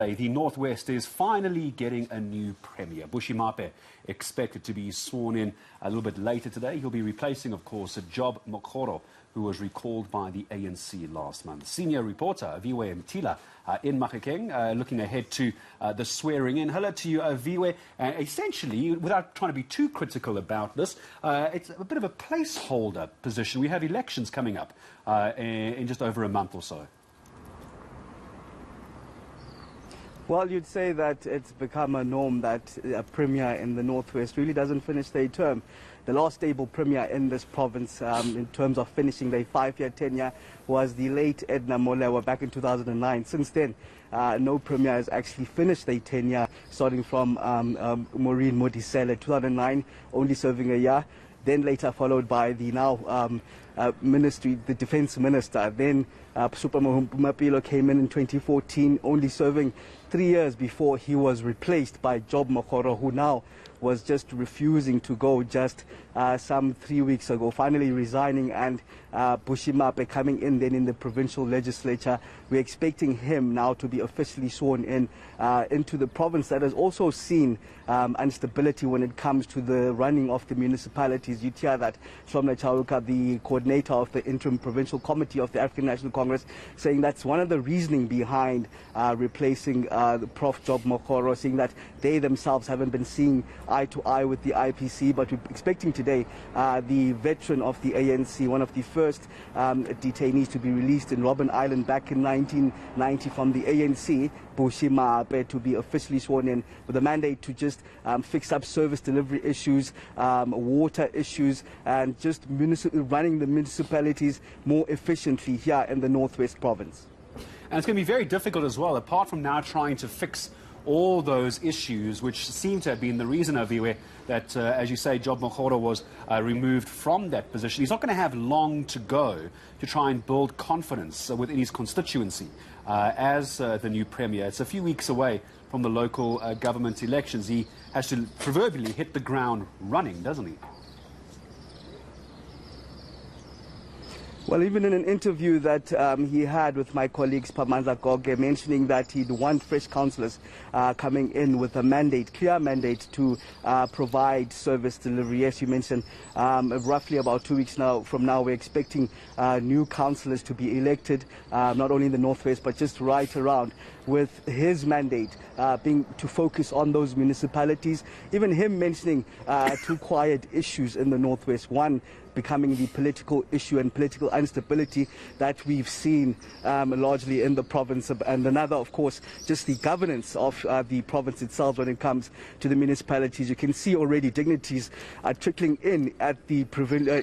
The Northwest is finally getting a new premier. Bushy Maape expected to be sworn in a little bit later today. He'll be replacing, of course, Job Mokgoro, who was recalled by the ANC last month. Senior reporter Viwe Mtila in Mahikeng, looking ahead to the swearing in. Hello to you, Viwe. Essentially, without trying to be too critical about this, it's a bit of a placeholder position. We have elections coming up in just over a month or so. Well, you'd say that it's become a norm that a premier in the Northwest really doesn't finish their term. The last stable premier in this province, in terms of finishing their 5-year tenure, was the late Edna Molewa back in 2009. Since then, no premier has actually finished their tenure, starting from Maureen Modiselle, 2009, only serving a year. Then later followed by the now ministry, the defense minister. Then Bushy Maape came in 2014, only serving 3 years before he was replaced by Job Mokgoro, who now was just refusing to go just some 3 weeks ago, finally resigning, and Bushy Maape coming in then in the provincial legislature. We're expecting him now to be officially sworn in into the province that has also seen instability when it comes to the running of the municipalities. You hear that Shomla Chauka, the coordinator of the interim provincial committee of the African National Congress, saying that's one of the reasoning behind replacing the Prof. Job Mokgoro, saying that they themselves haven't been seeing eye to eye with the IPC. But we're expecting today the veteran of the ANC, one of the first detainees to be released in Robben Island back in 1990 from the ANC, Bushy Maape, to be officially sworn in with a mandate to just fix up service delivery issues, water issues, and just running the municipalities more efficiently here in the Northwest province. And it's going to be very difficult as well, apart from now trying to fix all those issues, which seem to have been the reason, Viwe, that, as you say, Job Mokgoro was removed from that position. He's not going to have long to go to try and build confidence within his constituency as the new premier. It's a few weeks away from the local government elections. He has to proverbially hit the ground running, doesn't he? Well, even in an interview that he had with my colleagues, Pamanza Goge, mentioning that he'd want fresh councillors coming in with a mandate, clear mandate to provide service delivery. Yes, you mentioned roughly about 2 weeks from now, we're expecting new councillors to be elected, not only in the Northwest, but just right around, with his mandate being to focus on those municipalities. Even him mentioning two quiet issues in the Northwest. One becoming the political issue and political instability that we've seen largely in the province, and another, of course, just the governance of the province itself when it comes to the municipalities. You can see already dignitaries are trickling in at the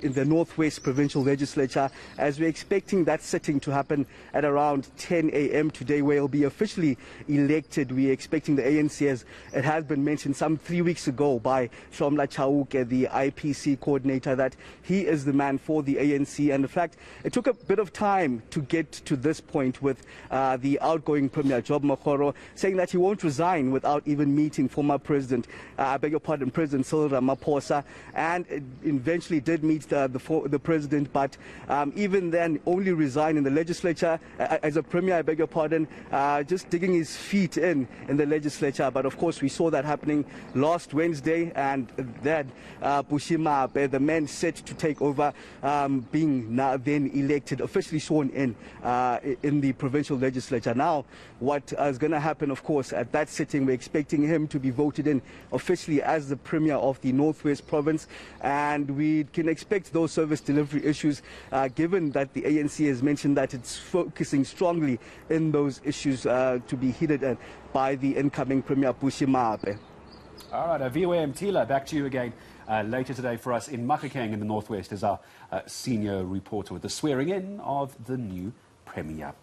in the Northwest Provincial Legislature, as we're expecting that sitting to happen at around 10 a.m. today, where he'll be officially elected. We're expecting the ANC, as it has been mentioned some 3 weeks ago by Shomla Chauke, the IPC coordinator, that he is the man for the ANC. And in fact, it took a bit of time to get to this point with the outgoing Premier Job Mokgoro saying that he won't resign without even meeting former President, President Cyril Ramaphosa, and eventually did meet the President, but even then only resigned in the legislature as a Premier, just digging his feet in the legislature. But of course, we saw that happening last Wednesday, and then Bushy Maape, the man set to take over, being now then elected, officially sworn in the provincial legislature. Now, what is going to happen, of course, at that sitting, we're expecting him to be voted in officially as the premier of the Northwest province, and we can expect those service delivery issues, given that the ANC has mentioned that it's focusing strongly in those issues, to be heeded by the incoming premier, Bushy Maape. All right, Viwe Mtila, back to you again later today for us in Mahikeng in the Northwest as our senior reporter with the swearing in of the new premier.